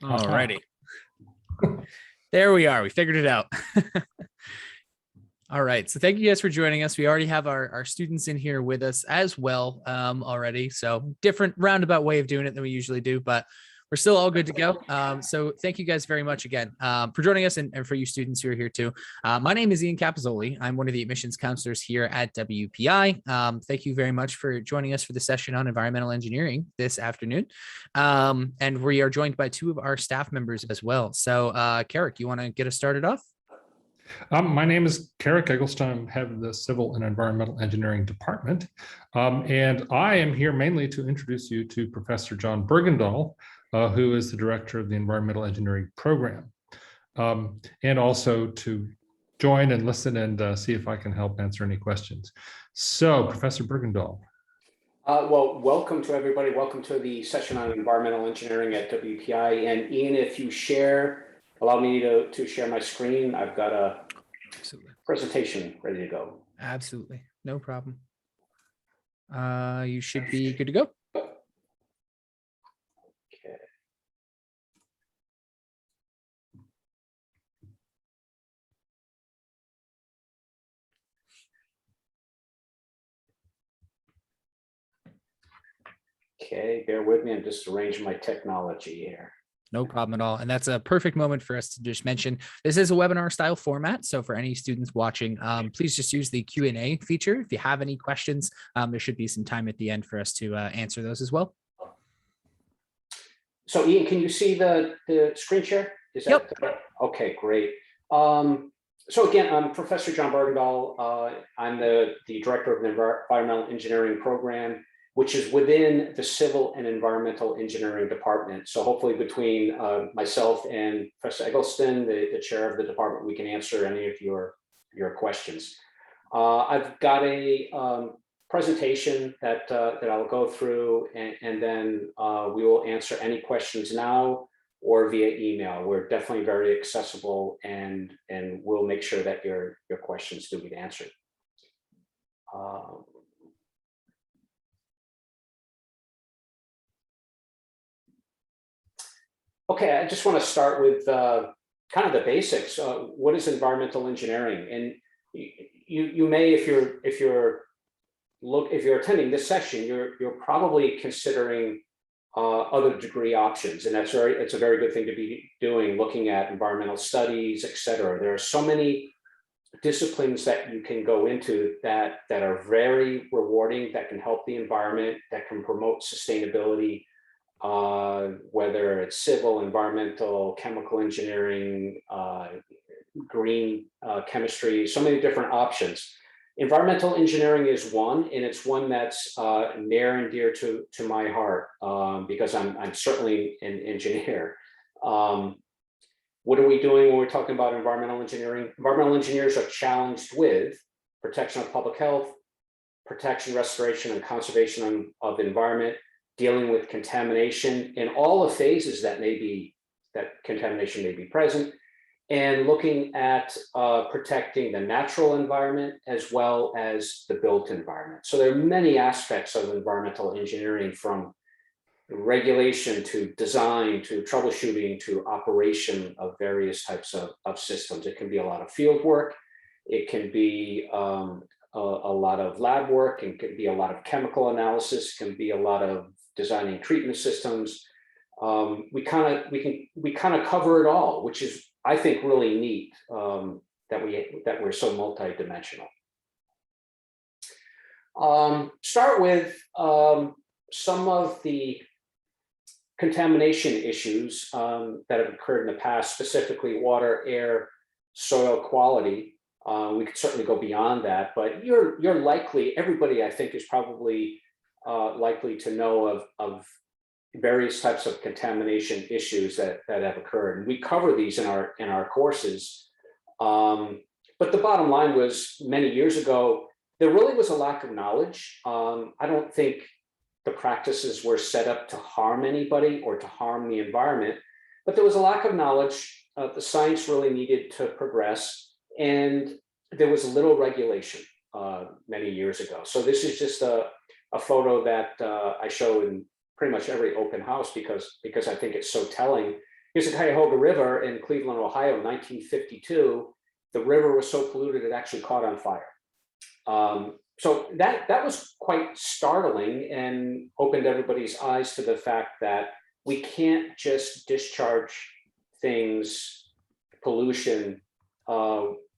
All righty. There we are. We figured it out. All right. So thank you guys for joining us. We already have our students in here with us as well already. So different roundabout way of doing it than we usually do, but we're still all good to go. So thank you guys very much again for joining us and for you students who are here too. My name is Ian Capizzoli. I'm one of the admissions counselors here at WPI. Thank you very much for joining us for the session on environmental engineering this afternoon. And we are joined by two of our staff members as well. So Carrick, you want to get us started off? My name is Carrick Eggleston, head of the Civil and Environmental Engineering Department. And I am here mainly to introduce you to Professor John Bergendahl, who is the director of the Environmental Engineering Program, and also to join and listen and see if I can help answer any questions. So, Professor Bergendahl. Well, welcome to everybody. Welcome to the session on environmental engineering at WPI. And Ian, if you allow me to share my screen. I've got a presentation ready to go. Absolutely. No problem. You should be good to go. Okay, bear with me. I'm just arranging my technology here. No problem at all. And that's a perfect moment for us to just mention, this is a webinar style format. So for any students watching, please just use the Q&A feature. If you have any questions, there should be some time at the end for us to answer those as well. So Ian, can you see the screen share? Is that okay, great. So again, I'm Professor John Bergendahl. I'm the director of the Environmental Engineering Program, which is within the Civil and Environmental Engineering Department. So hopefully between myself and Professor Eggleston, the chair of the department, we can answer any of your questions. I've got a presentation that I'll go through, and then we will answer any questions now or via email. We're definitely very accessible, and we'll make sure that your questions do get answered. Okay, I just want to start with kind of the basics. What is environmental engineering? And you may, if you're attending this session, you're probably considering other degree options, and it's a very good thing to be doing, looking at environmental studies, et cetera. There are so many disciplines that you can go into that are very rewarding, that can help the environment, that can promote sustainability. Whether it's civil, environmental, chemical engineering, green chemistry, so many different options. Environmental engineering is one, and it's one that's near and dear to my heart because I'm certainly an engineer. What are we doing when we're talking about environmental engineering? Environmental engineers are challenged with protection of public health, protection, restoration, and conservation of the environment, dealing with contamination in all the phases that contamination may be present, and looking at protecting the natural environment as well as the built environment. So there are many aspects of environmental engineering, from regulation to design to troubleshooting to operation of various types of systems. It can be a lot of field work. It can be a lot of lab work, and could be a lot of chemical analysis, can be a lot of designing treatment systems. We kind of cover it all, which is, I think, really neat, that we're so multidimensional. Start with some of the contamination issues that have occurred in the past, specifically water, air, soil quality. We could certainly go beyond that, but you're likely, everybody I think is probably likely to know of various types of contamination issues that have occurred. And we cover these in our courses. But the bottom line was, many years ago, there really was a lack of knowledge. I don't think the practices were set up to harm anybody or to harm the environment, but there was a lack of knowledge. The science really needed to progress, and there was little regulation many years ago. So this is just a photo that I show in pretty much every open house because I think it's so telling. here's the Cuyahoga River in Cleveland, Ohio, 1952. The river was so polluted it actually caught on fire. So that was quite startling and opened everybody's eyes to the fact that we can't just discharge things, pollution,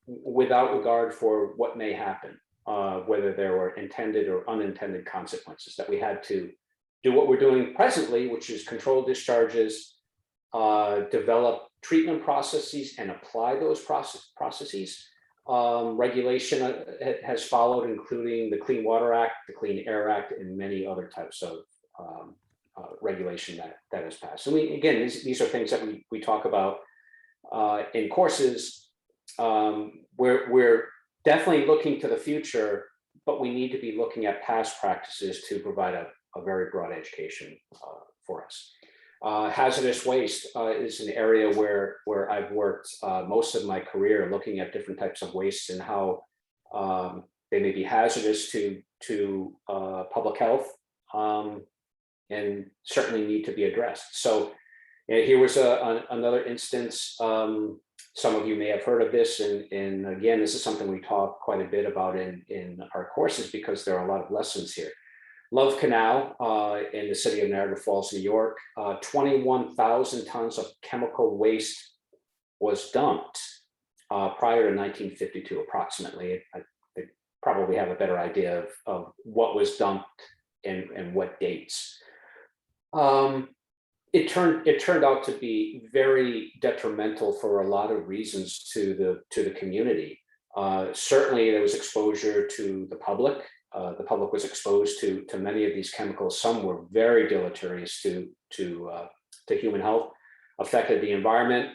without regard for what may happen, whether there were intended or unintended consequences, that we had to do what we're doing presently, which is control discharges, develop treatment processes and apply those processes. Regulation has followed, including the Clean Water Act, the Clean Air Act, and many other types of regulation that has passed. So these are things that we talk about in courses. We're definitely looking to the future, but we need to be looking at past practices to provide a very broad education for us. Hazardous waste is an area where I've worked most of my career, looking at different types of wastes and how they may be hazardous to public health, and certainly need to be addressed. So here was another instance. Some of you may have heard of this, and again, this is something we talk quite a bit about in our courses because there are a lot of lessons here. Love Canal in the city of Niagara Falls, New York, 21,000 tons of chemical waste was dumped prior to 1952, approximately. I probably have a better idea of what was dumped and what dates. It turned out to be very detrimental for a lot of reasons to the community. Certainly, there was exposure to the public. The public was exposed to many of these chemicals. Some were very deleterious to human health, affected the environment,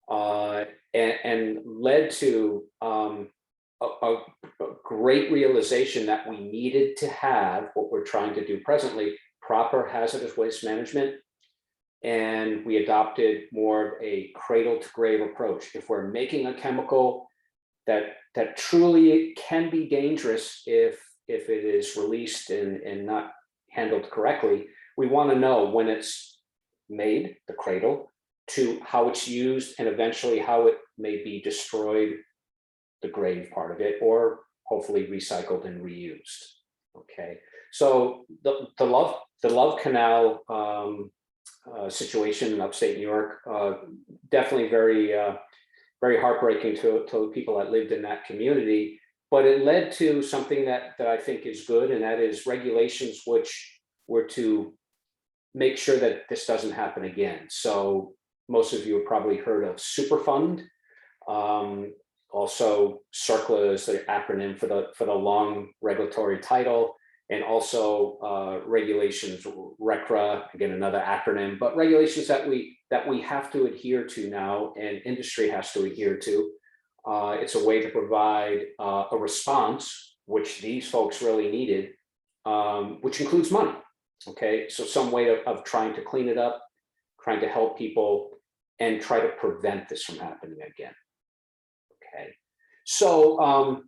and led to a great realization that we needed to have what we're trying to do presently: proper hazardous waste management. And we adopted more of a cradle-to-grave approach. If we're making a chemical that truly can be dangerous if it is released and not handled correctly, we want to know when it's made, the cradle, to how it's used, and eventually how it may be destroyed, the grave part of it, or hopefully recycled and reused. Okay, so the Love Canal situation in upstate New York, definitely very heartbreaking to people that lived in that community. But it led to something that I think is good, and that is regulations which were to make sure that this doesn't happen again. So most of you have probably heard of Superfund. Also, CERCLA is the acronym for the long regulatory title, and also regulations, RECRA, again another acronym, but regulations that we have to adhere to now, and industry has to adhere to. It's a way to provide a response, which these folks really needed, which includes money. Okay, so some way of trying to clean it up, trying to help people, and try to prevent this from happening again. Okay, so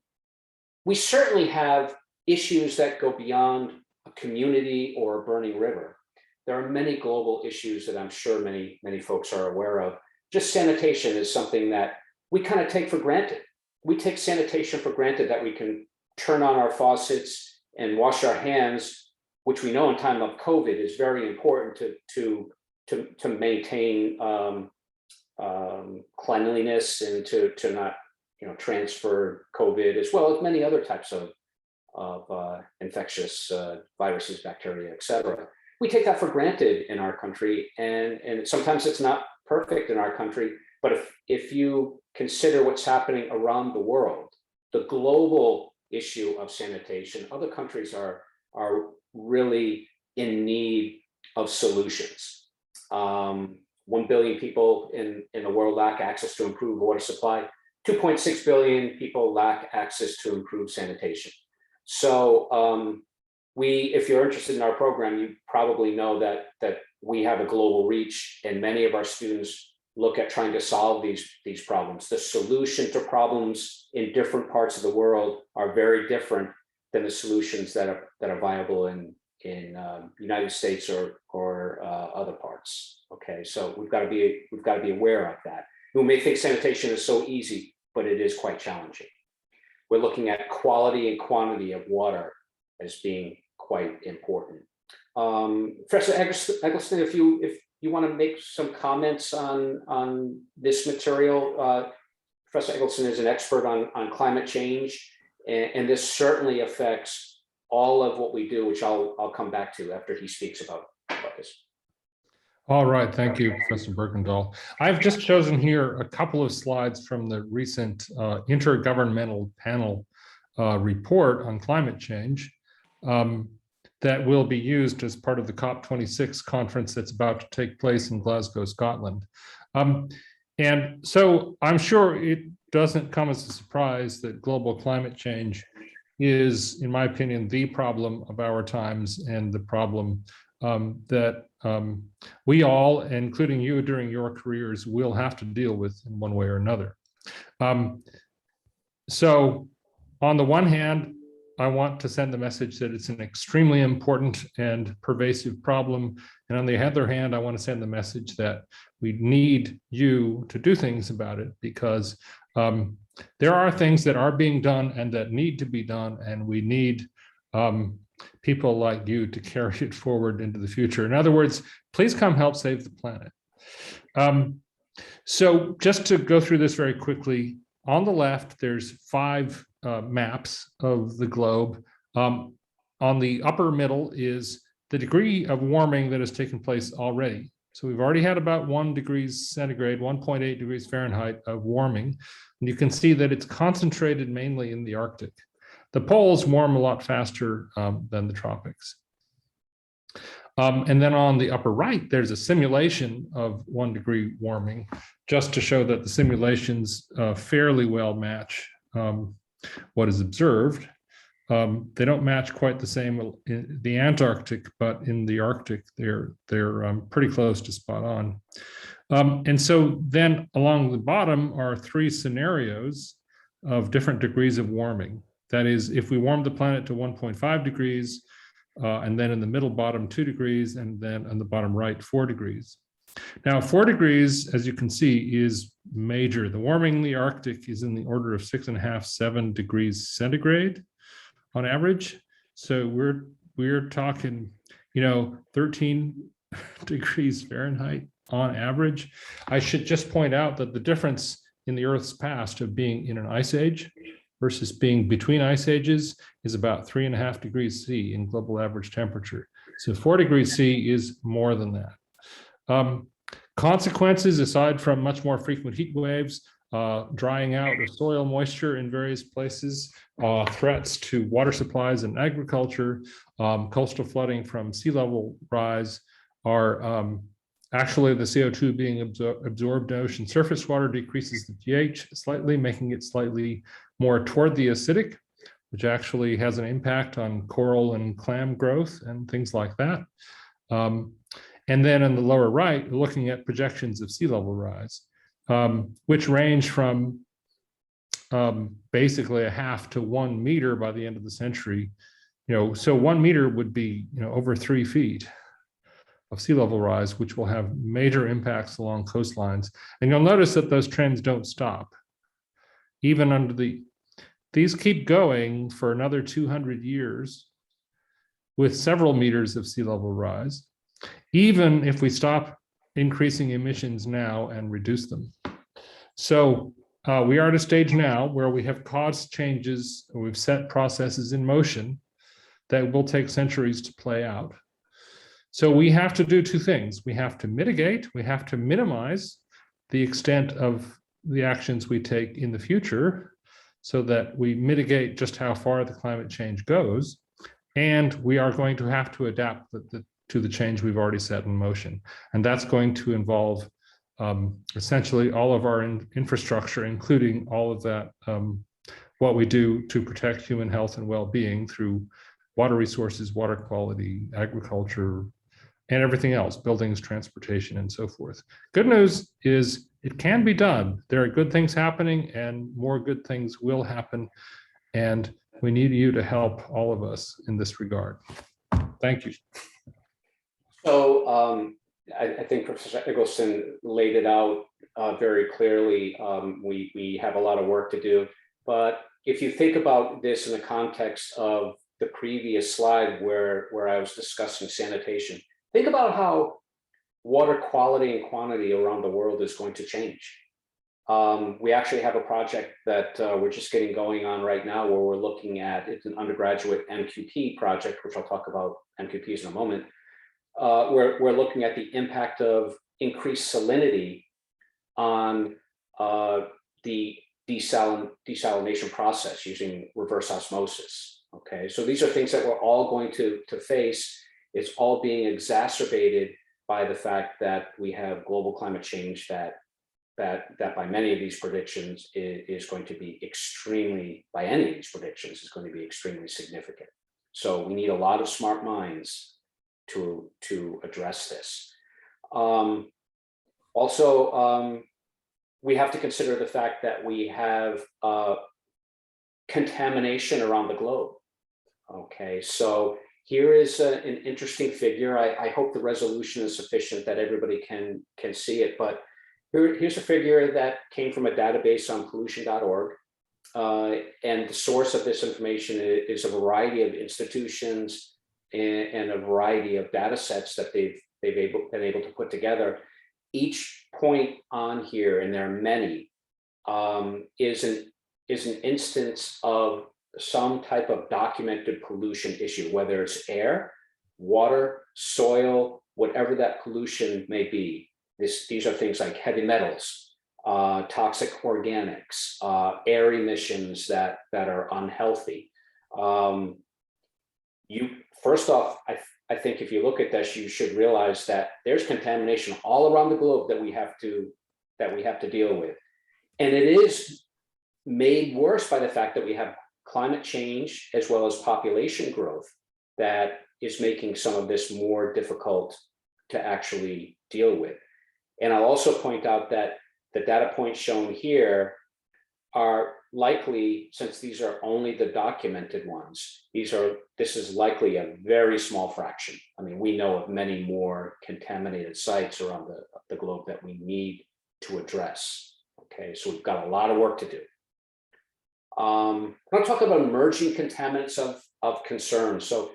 we certainly have issues that go beyond a community or a burning river. There are many global issues that I'm sure many folks are aware of. Just sanitation is something that we kind of take for granted. We take sanitation for granted, that we can turn on our faucets and wash our hands, which we know in time of COVID is very important to maintain cleanliness and to not transfer COVID, as well as many other types of infectious viruses, bacteria, etc. We take that for granted in our country, and sometimes it's not perfect in our country. But if you consider what's happening around the world, the global issue of sanitation, other countries are really in need of solutions. 1 billion people in the world lack access to improved water supply. 2.6 billion people lack access to improved sanitation. So if you're interested in our program, you probably know that we have a global reach, and many of our students look at trying to solve these problems. The solution to problems in different parts of the world are very different than the solutions that are viable in United States or other parts. Okay, so we've got to be aware of that. We may think sanitation is so easy, but it is quite challenging. We're looking at quality and quantity of water as being quite important. Professor Eggleston, if you want to make some comments on this material, Professor Eggleston is an expert on climate change, and this certainly affects all of what we do, which I'll come back to after he speaks about this. All right, thank you, Professor Bergendahl. I've just chosen here a couple of slides from the recent intergovernmental panel report on climate change that will be used as part of the COP26 conference that's about to take place in Glasgow, Scotland. And so I'm sure it doesn't come as a surprise that global climate change is, in my opinion, the problem of our times and the problem that we all, including you during your careers, will have to deal with in one way or another. So on the one hand, I want to send the message that it's an extremely important and pervasive problem. And on the other hand, I want to send the message that we need you to do things about it, because there are things that are being done and that need to be done, and we need people like you to carry it forward into the future. In other words, please come help save the planet. So just to go through this very quickly, on the left, there's 5 maps of the globe. On the upper middle is the degree of warming that has taken place already. So we've already had about 1 degree centigrade, 1.8 degrees Fahrenheit of warming. And you can see that it's concentrated mainly in the Arctic. The poles warm a lot faster than the tropics. And then on the upper right, there's a simulation of 1 degree warming, just to show that the simulations fairly well match what is observed. They don't match quite the same in the Antarctic, but in the Arctic, they're pretty close to spot on. And so then along the bottom are 3 scenarios of different degrees of warming. That is, if we warm the planet to 1.5 degrees, and then in the middle bottom 2 degrees, and then on the bottom right 4 degrees. Now 4 degrees, as you can see, is major. The warming in the Arctic is in the order of 6.5, 7 degrees centigrade on average. So we're talking, 13 degrees Fahrenheit on average. I should just point out that the difference in the Earth's past of being in an ice age versus being between ice ages is about 3.5 degrees C in global average temperature. So 4 degrees C is more than that. Consequences, aside from much more frequent heat waves, drying out of soil moisture in various places, threats to water supplies and agriculture, coastal flooding from sea level rise, are actually the CO2 being absorbed in ocean surface water decreases the pH slightly, making it slightly more toward the acidic, which actually has an impact on coral and clam growth and things like that. And then in the lower right, we're looking at projections of sea level rise, which range from basically 0.5 to 1 meter by the end of the century. So 1 meter would be over 3 feet of sea level rise, which will have major impacts along coastlines. And you'll notice that those trends don't stop. Even under these keep going for another 200 years with several meters of sea level rise, even if we stop increasing emissions now and reduce them. So we are at a stage now where we have caused changes, we've set processes in motion that will take centuries to play out. So we have to do 2 things. We have to mitigate, we have to minimize the extent of the actions we take in the future so that we mitigate just how far the climate change goes. And we are going to have to adapt to the change we've already set in motion. And that's going to involve essentially all of our infrastructure, including all of that, what we do to protect human health and well-being through water resources, water quality, agriculture, and everything else, buildings, transportation, and so forth. Good news is it can be done. There are good things happening and more good things will happen. And we need you to help all of us in this regard. Thank you. So I think Professor Eggleston laid it out very clearly. We have a lot of work to do, but if you think about this in the context of the previous slide where I was discussing sanitation, think about how water quality and quantity around the world is going to change. We actually have a project that we're just getting going on right now where we're looking at, it's an undergraduate MQP project, which I'll talk about MQPs in a moment. We're looking at the impact of increased salinity on the desalination process using reverse osmosis. Okay, so these are things that we're all going to face. It's all being exacerbated by the fact that we have global climate change that by many of these predictions is going to be extremely, by any of these predictions, is going to be extremely significant. So we need a lot of smart minds to address this. Also, we have to consider the fact that we have contamination around the globe. Okay, so here is an interesting figure. I hope the resolution is sufficient that everybody can see it, but here's a figure that came from a database on pollution.org. And the source of this information is a variety of institutions and a variety of data sets that they've been able to put together. Each point on here, and there are many, is an instance of some type of documented pollution issue, whether it's air, water, soil, whatever that pollution may be. These are things like heavy metals, toxic organics, air emissions that are unhealthy. First off, I think if you look at this, you should realize that there's contamination all around the globe that we have to deal with, and it is made worse by the fact that we have climate change as well as population growth that is making some of this more difficult to actually deal with. And I'll also point out that the data points shown here are likely, since these are only the documented ones, this is likely a very small fraction. I mean, we know of many more contaminated sites around the globe that we need to address. Okay, so we've got a lot of work to do. I'll talk about emerging contaminants of concern. So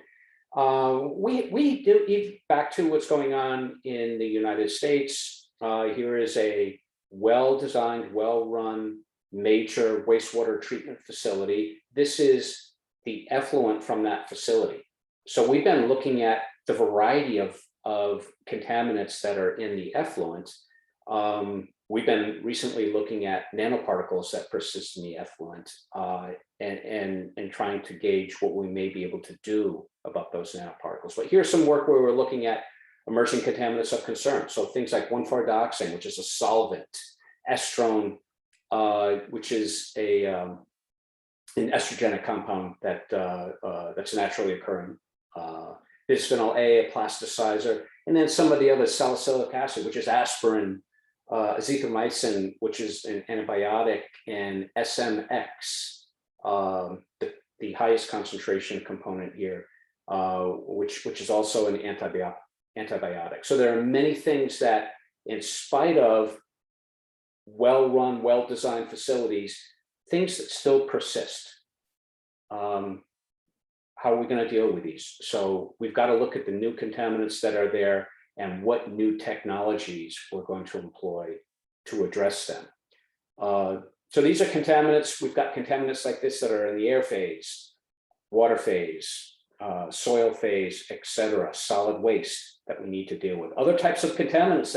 we do, back to what's going on in the United States. Here is a well-designed, well-run major wastewater treatment facility. This is the effluent from that facility. So we've been looking at the variety of contaminants that are in the effluent. We've been recently looking at nanoparticles that persist in the effluent and trying to gauge what we may be able to do about those nanoparticles. But here's some work where we're looking at emerging contaminants of concern. So things like 1,4-dioxane, which is a solvent, estrone, which is an estrogenic compound that's naturally occurring, bisphenol A, a plasticizer, and then some of the other, salicylic acid, which is aspirin, azithromycin, which is an antibiotic, and SMX, the highest concentration component here, which is also an antibiotic. So there are many things that, in spite of well-run, well-designed facilities, things that still persist. How are we going to deal with these? So we've got to look at the new contaminants that are there and what new technologies we're going to employ to address them. So these are contaminants. We've got contaminants like this that are in the air phase, water phase, soil phase, etc., solid waste that we need to deal with. Other types of contaminants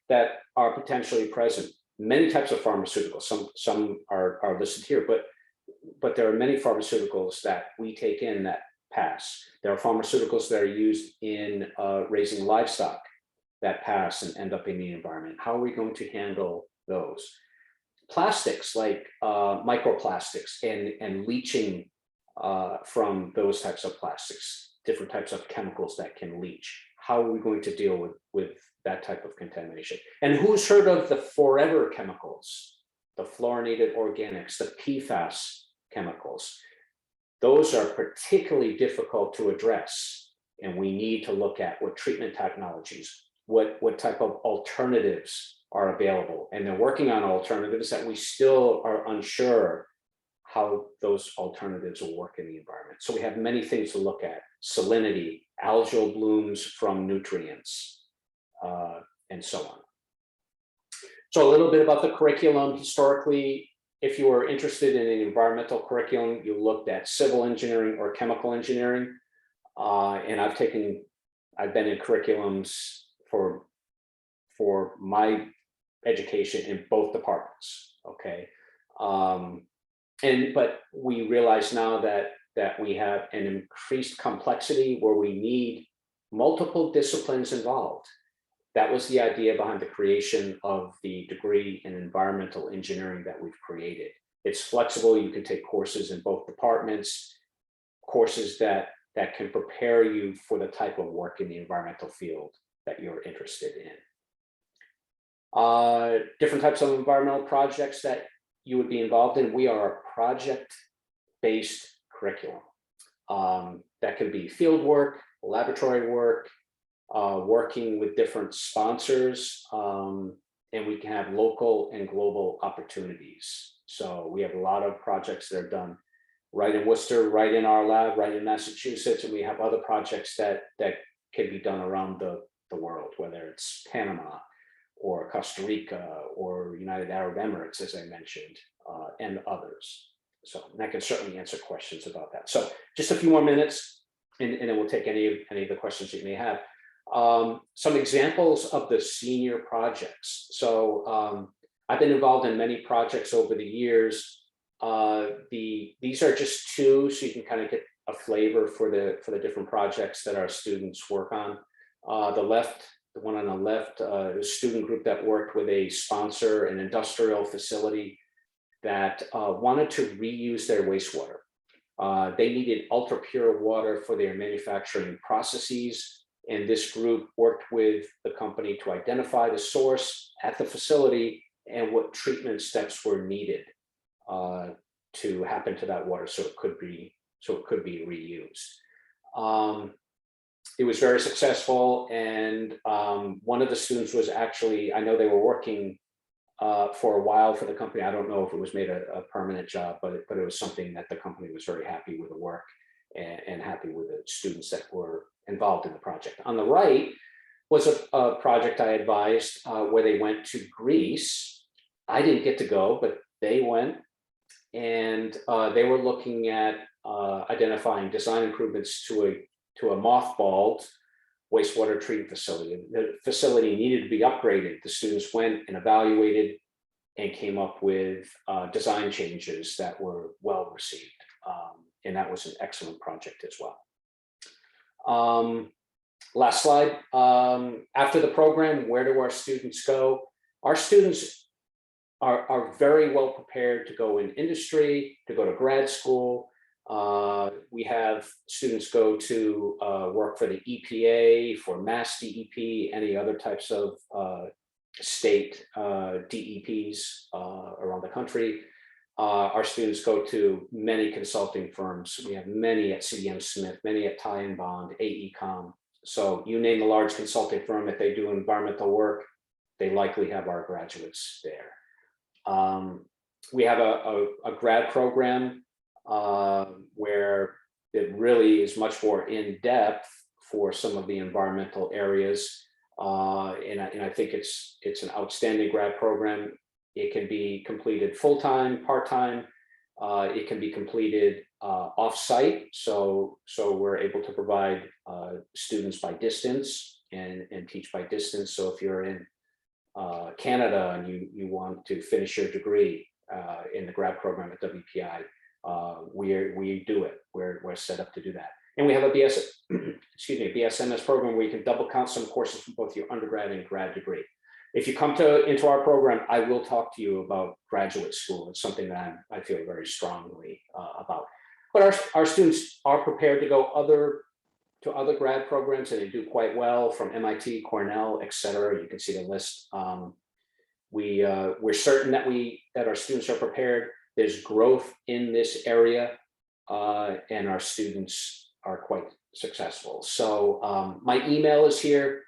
that are potentially present. Many types of pharmaceuticals. Some are listed here, but there are many pharmaceuticals that we take in that pass. There are pharmaceuticals that are used in raising livestock that pass and end up in the environment. How are we going to handle those? Plastics like microplastics and leaching from those types of plastics, different types of chemicals that can leach. How are we going to deal with that type of contamination? And who's heard of the forever chemicals, the fluorinated organics, the PFAS chemicals? Those are particularly difficult to address and we need to look at what treatment technologies, what type of alternatives are available. And they're working on alternatives that we still are unsure how those alternatives will work in the environment. So we have many things to look at: salinity, algal blooms from nutrients, and so on. So a little bit about the curriculum. Historically, if you were interested in an environmental curriculum, you looked at civil engineering or chemical engineering. And I've been in curriculums for my education in both departments, okay? But we realize now that we have an increased complexity where we need multiple disciplines involved. That was the idea behind the creation of the degree in environmental engineering that we've created. It's flexible. You can take courses in both departments, courses that can prepare you for the type of work in the environmental field that you're interested in. Different types of environmental projects that you would be involved in. We are a project-based curriculum. That can be field work, laboratory work, working with different sponsors, and we can have local and global opportunities. So we have a lot of projects that are done right in Worcester, right in our lab, right in Massachusetts, and we have other projects that can be done around the world, whether it's Panama or Costa Rica or United Arab Emirates, as I mentioned, and others. So I can certainly answer questions about that. So just a few more minutes, and then we'll take any of the questions that you may have. Some examples of the senior projects. So I've been involved in many projects over the years. These are just two, so you can kind of get a flavor for the different projects that our students work on. The one on the left, a student group that worked with a sponsor, an industrial facility that wanted to reuse their wastewater. They needed ultra pure water for their manufacturing processes. And this group worked with the company to identify the source at the facility and what treatment steps were needed to happen to that water so it could be reused. It was very successful, and one of the students was actually, I know they were working for a while for the company. I don't know if it was made a permanent job, but it was something that the company was very happy with the work and happy with the students that were involved in the project. On the right was a project I advised where they went to Greece. I didn't get to go, but they went, and they were looking at identifying design improvements to a mothballed wastewater treatment facility. The facility needed to be upgraded. The students went and evaluated and came up with design changes that were well received. And that was an excellent project as well. Last slide. After the program, where do our students go? Our students are very well prepared to go in industry, to go to grad school. We have students go to work for the EPA, for Mass DEP, any other types of state DEPs around the country. Our students go to many consulting firms. We have many at CDM Smith, many at Ty and Bond, AECOM. So you name a large consulting firm, if they do environmental work, they likely have our graduates there. We have a grad program where it really is much more in depth for some of the environmental areas. And I think it's an outstanding grad program. It can be completed full-time, part-time. It can be completed off-site. So we're able to provide students by distance and teach by distance. So if you're in Canada and you want to finish your degree in the grad program at WPI, we do it. We're set up to do that. And we have a BSMS program where you can double count some courses from both your undergrad and grad degree. If you come into our program, I will talk to you about graduate school. It's something that I feel very strongly about. But our students are prepared to go to other grad programs, and they do quite well, from MIT, Cornell, et cetera. You can see the list. We're certain that our students are prepared. There's growth in this area, and our students are quite successful. So my email is here.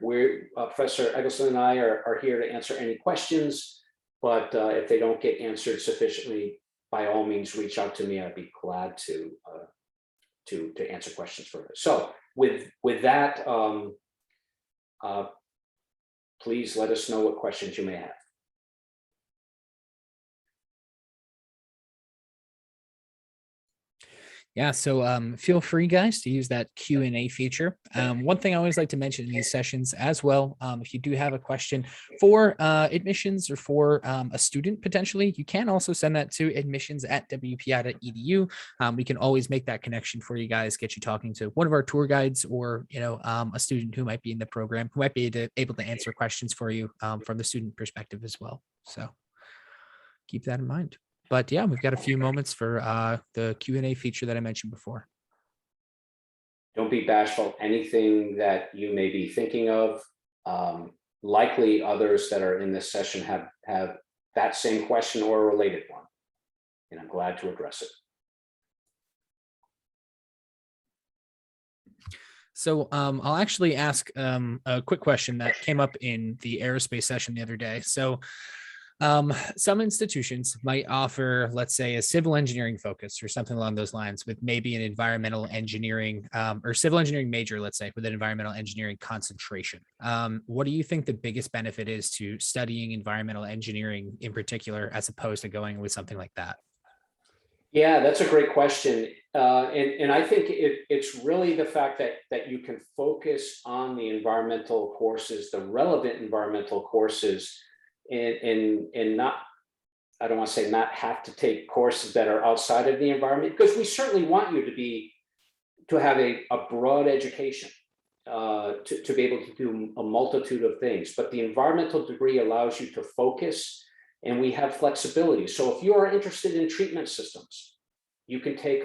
Professor Eggleston and I are here to answer any questions, but if they don't get answered sufficiently, by all means, reach out to me. I'd be glad to answer questions further. So with that, please let us know what questions you may have. Yeah, so feel free, guys, to use that Q&A feature. One thing I always like to mention in these sessions as well, if you do have a question for admissions or for a student potentially, you can also send that to admissions@wpi.edu. We can always make that connection for you guys, get you talking to one of our tour guides or a student who might be in the program, who might be able to answer questions for you from the student perspective as well. So keep that in mind. But yeah, we've got a few moments for the Q&A feature that I mentioned before. Don't be bashful. Anything that you may be thinking of, likely others that are in this session have that same question or a related one, and I'm glad to address it. So I'll actually ask a quick question that came up in the aerospace session the other day. So some institutions might offer, let's say, a civil engineering focus or something along those lines with maybe an environmental engineering or civil engineering major, let's say, with an environmental engineering concentration. What do you think the biggest benefit is to studying environmental engineering in particular, as opposed to going with something like that? Yeah, that's a great question. And I think it's really the fact that you can focus on the environmental courses, the relevant environmental courses, and not, I don't want to say not have to take courses that are outside of the environment, because we certainly want you to have a broad education, to be able to do a multitude of things. But the environmental degree allows you to focus, and we have flexibility. So if you are interested in treatment systems, you can take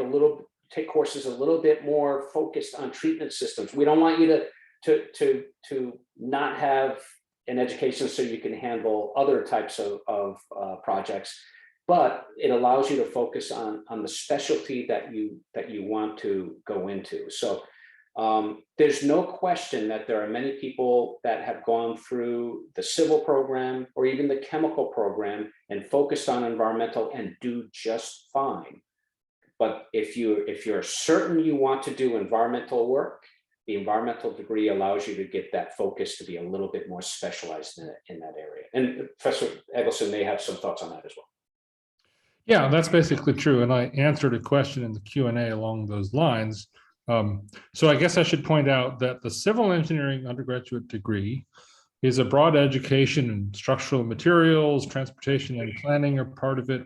courses a little bit more focused on treatment systems. We don't want you to not have an education so you can handle other types of projects, but it allows you to focus on the specialty that you want to go into. So there's no question that there are many people that have gone through the civil program or even the chemical program and focused on environmental and do just fine. But if you're certain you want to do environmental work, the environmental degree allows you to get that focus to be a little bit more specialized in that area. And Professor Eggleston may have some thoughts on that as well. Yeah, that's basically true. And I answered a question in the Q&A along those lines. So I guess I should point out that the civil engineering undergraduate degree is a broad education in structural materials, transportation and planning are part of it,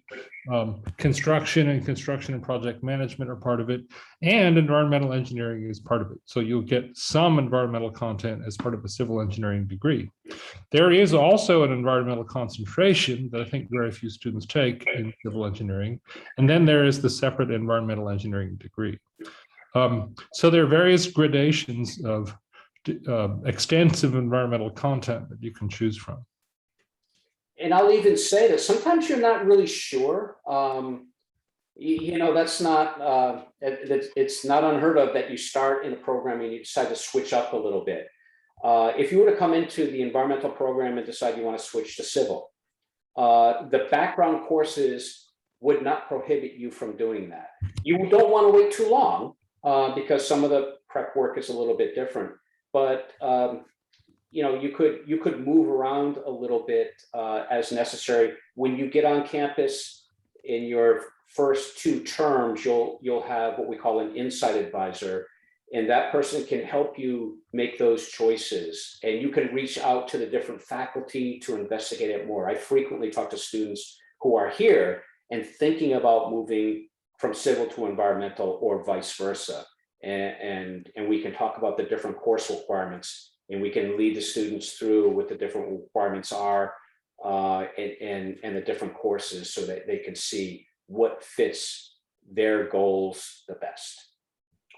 construction and project management are part of it, and environmental engineering is part of it. So you'll get some environmental content as part of a civil engineering degree. There is also an environmental concentration that I think very few students take in civil engineering, and then there is the separate environmental engineering degree. So there are various gradations of extensive environmental content that you can choose from. And I'll even say that sometimes you're not really sure. That's not, it's not unheard of that you start in a program and you decide to switch up a little bit. If you were to come into the environmental program and decide you want to switch to civil, the background courses would not prohibit you from doing that. You don't want to wait too long because some of the prep work is a little bit different. But you could move around a little bit as necessary. When you get on campus in your first 2 terms, you'll have what we call an insight advisor, and that person can help you make those choices. And you can reach out to the different faculty to investigate it more. I frequently talk to students who are here and thinking about moving from civil to environmental or vice versa. And we can talk about the different course requirements, and we can lead the students through what the different requirements are and the different courses so that they can see what fits their goals the best.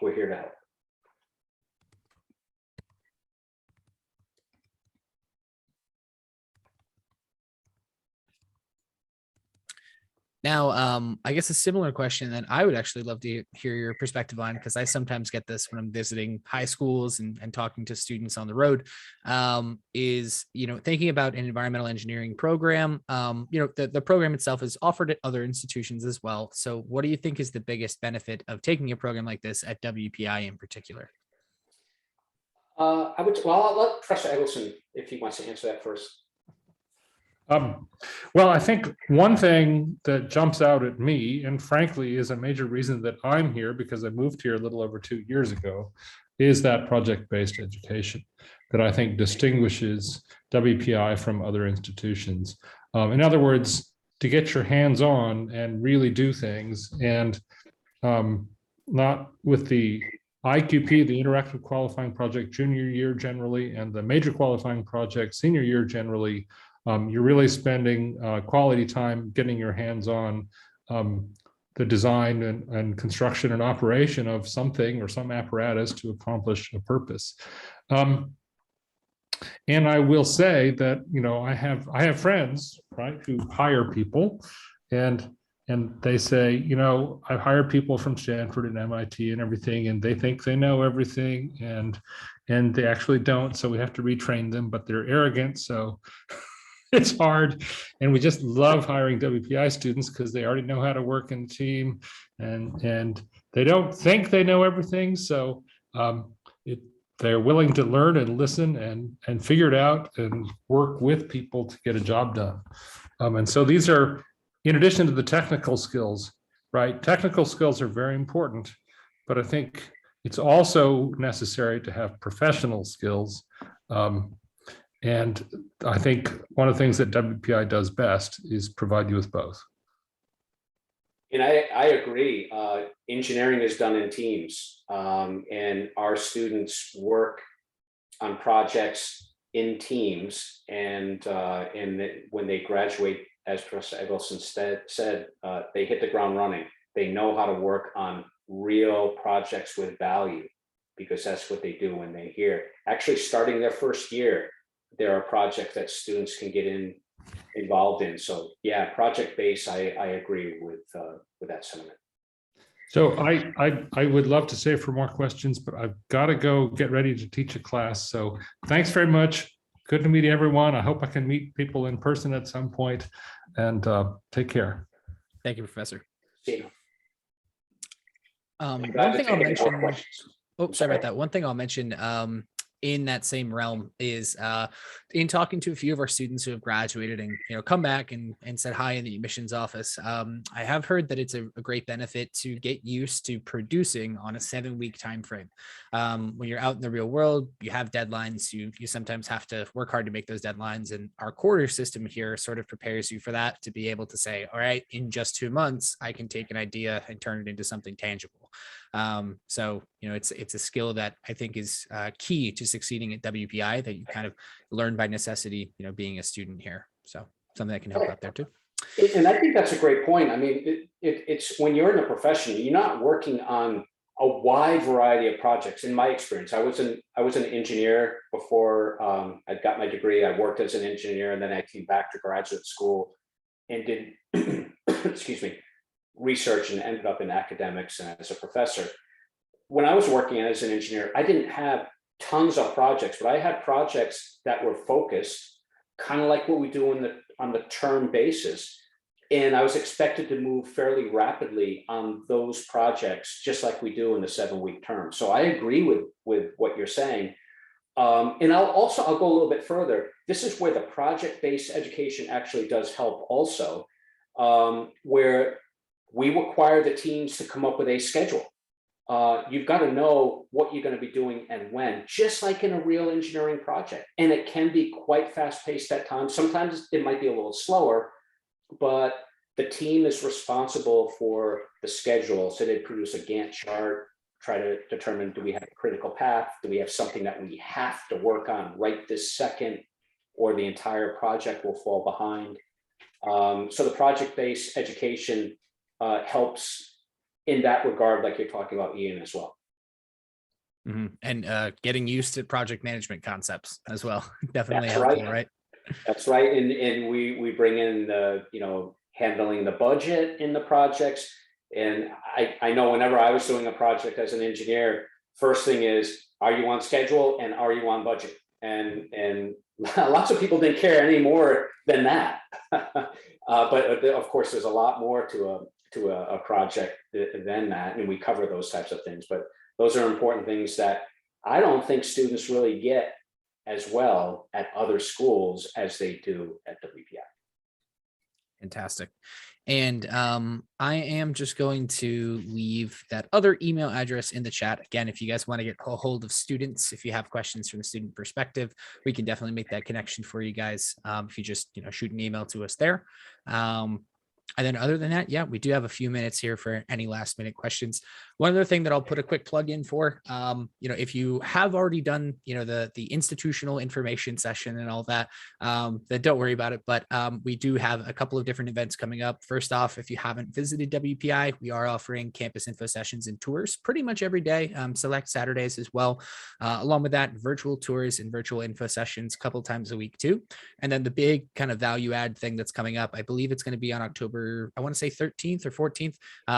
We're here to help. Now, I guess a similar question that I would actually love to hear your perspective on, because I sometimes get this when I'm visiting high schools and talking to students on the road, is, thinking about an environmental engineering program. The program itself is offered at other institutions as well. So what do you think is the biggest benefit of taking a program like this at WPI in particular? I'll let Professor Eggleston, if he wants to answer that first. Well, I think one thing that jumps out at me, and frankly is a major reason that I'm here, because I moved here a little over 2 years ago, is that project-based education that I think distinguishes WPI from other institutions. In other words, to get your hands on and really do things, and not with the IQP, the interactive qualifying project junior year generally, and the major qualifying project senior year generally. You're really spending quality time getting your hands on the design and construction and operation of something or some apparatus to accomplish a purpose. And I will say that, I have friends, right, who hire people, and they say, I've hired people from Stanford and MIT and everything, and they think they know everything, and they actually don't. So we have to retrain them, but they're arrogant. So it's hard, and we just love hiring WPI students because they already know how to work in a team, and they don't think they know everything. So they're willing to learn and listen and figure it out and work with people to get a job done. And so these are, in addition to the technical skills, right? Technical skills are very important, but I think it's also necessary to have professional skills. And I think one of the things that WPI does best is provide you with both. And I agree. Engineering is done in teams, and our students work on projects in teams. And when they graduate, as Professor Eggleston said, they hit the ground running. They know how to work on real projects with value, because that's what they do when they're here. Actually, starting their first year, there are projects that students can get involved in. So yeah, project-based, I agree with that sentiment. So I would love to stay for more questions, but I've got to go get ready to teach a class. So thanks very much. Good to meet everyone. I hope I can meet people in person at some point, and take care. Thank you, Professor. See you. One thing I'll mention. Oh, sorry about that. One thing I'll mention in that same realm is in talking to a few of our students who have graduated and come back and said hi in the admissions office. I have heard that it's a great benefit to get used to producing on a 7-week time frame. When you're out in the real world, you have deadlines. You sometimes have to work hard to make those deadlines, and our quarter system here sort of prepares you for that, to be able to say, all right, in just 2 months, I can take an idea and turn it into something tangible. So it's a skill that I think is key to succeeding at WPI, that you kind of learn by necessity, being a student here. So something that can help out there too. And I think that's a great point. I mean, it's when you're in a profession, you're not working on a wide variety of projects. In my experience, I was an engineer before I got my degree. I worked as an engineer, and then I came back to graduate school and did excuse me, research, and ended up in academics and as a professor. When I was working as an engineer, I didn't have tons of projects, but I had projects that were focused, kind of like what we do on the term basis. And I was expected to move fairly rapidly on those projects, just like we do in the 7-week term. So I agree with what you're saying. And I'll go a little bit further. This is where the project-based education actually does help also, where we require the teams to come up with a schedule. You've got to know what you're going to be doing and when, just like in a real engineering project. And it can be quite fast-paced at times. Sometimes it might be a little slower, but the team is responsible for the schedule. So they produce a Gantt chart, try to determine, do we have a critical path? Do we have something that we have to work on right this second, or the entire project will fall behind? So the project-based education helps in that regard, like you're talking about, Ian, as well. Mm-hmm. And getting used to project management concepts as well. Definitely That's helpful, right? right? That's right. And we bring in the, handling the budget in the projects. And I know whenever I was doing a project as an engineer, first thing is, are you on schedule and are you on budget? And lots of people didn't care any more than that. But of course, there's a lot more to a project than that, and we cover those types of things. But those are important things that I don't think students really get as well at other schools as they do at WPI. Fantastic. And I am just going to leave that other email address in the chat. Again, if you guys want to get a hold of students, if you have questions from the student perspective, we can definitely make that connection for you guys. If you just, shoot an email to us there. And then other than that, yeah, we do have a few minutes here for any last minute questions. One other thing that I'll put a quick plug in for, if you have already done, the institutional information session and all that, then don't worry about it. But we do have a couple of different events coming up. First off, if you haven't visited WPI, we are offering campus info sessions and tours pretty much every day, select Saturdays as well. Along with that, virtual tours and virtual info sessions a couple times a week too. And then the big kind of value add thing that's coming up, I believe it's going to be on October, I want to say 13th or 14th.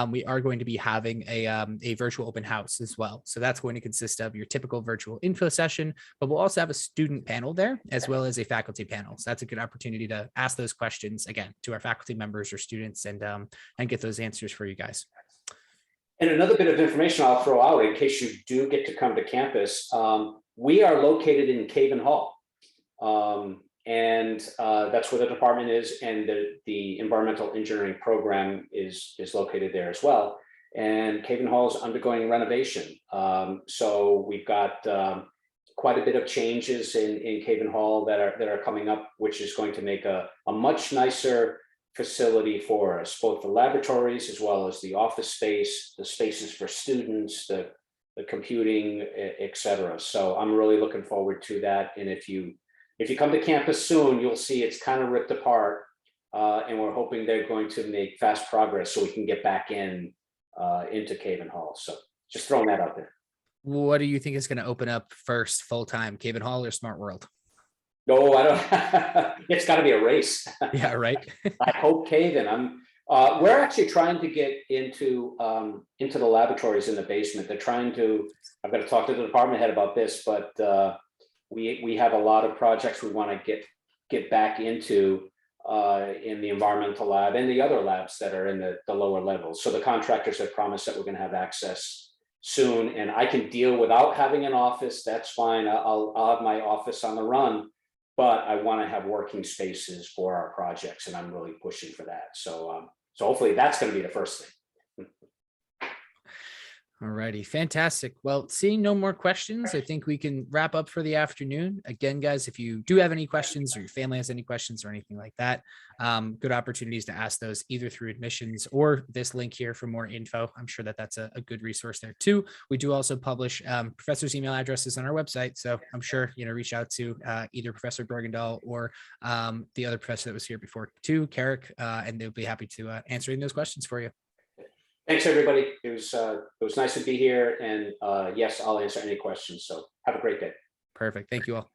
We are going to be having a virtual open house as well. So that's going to consist of your typical virtual info session, but we'll also have a student panel there as well as a faculty panel. So that's a good opportunity to ask those questions again to our faculty members or students and get those answers for you guys. And another bit of information I'll throw out in case you do get to come to campus, we are located in Caven Hall. And that's where the department is, and the environmental engineering program is located there as well. And Caven Hall is undergoing renovation. So we've got quite a bit of changes in Caven Hall that are coming up, which is going to make a much nicer facility for us, both the laboratories as well as the office space, the spaces for students, the computing, et cetera. So I'm really looking forward to that. And if you come to campus soon, you'll see it's kind of ripped apart, and we're hoping they're going to make fast progress so we can get back into Caven Hall. So just throwing that out there. What do you think is going to open up first full-time, Caven Hall or Smart World? No, I don't. It's got to be a race. Yeah, right. I hope Caven. We're actually trying to get into the laboratories in the basement. They're trying to. I've got to talk to the department head about this, but we have a lot of projects we want to get back into in the environmental lab and the other labs that are in the lower levels. So the contractors have promised that we're going to have access soon, and I can deal without having an office. That's fine. I'll have my office on the run, but I want to have working spaces for our projects, and I'm really pushing for that. So hopefully that's going to be the first thing. All righty, fantastic. Well, seeing no more questions, I think we can wrap up for the afternoon. Again, guys, if you do have any questions or your family has any questions or anything like that, good opportunities to ask those either through admissions or this link here for more info. I'm sure that that's a good resource there too. We do also publish professors' email addresses on our website. So I'm sure, reach out to either Professor Bergendahl or the other professor that was here before too, Carrick, and they'll be happy to answer those questions for you. Thanks, everybody. It was nice to be here. And yes, I'll answer any questions. So have a great day. Perfect. Thank you all.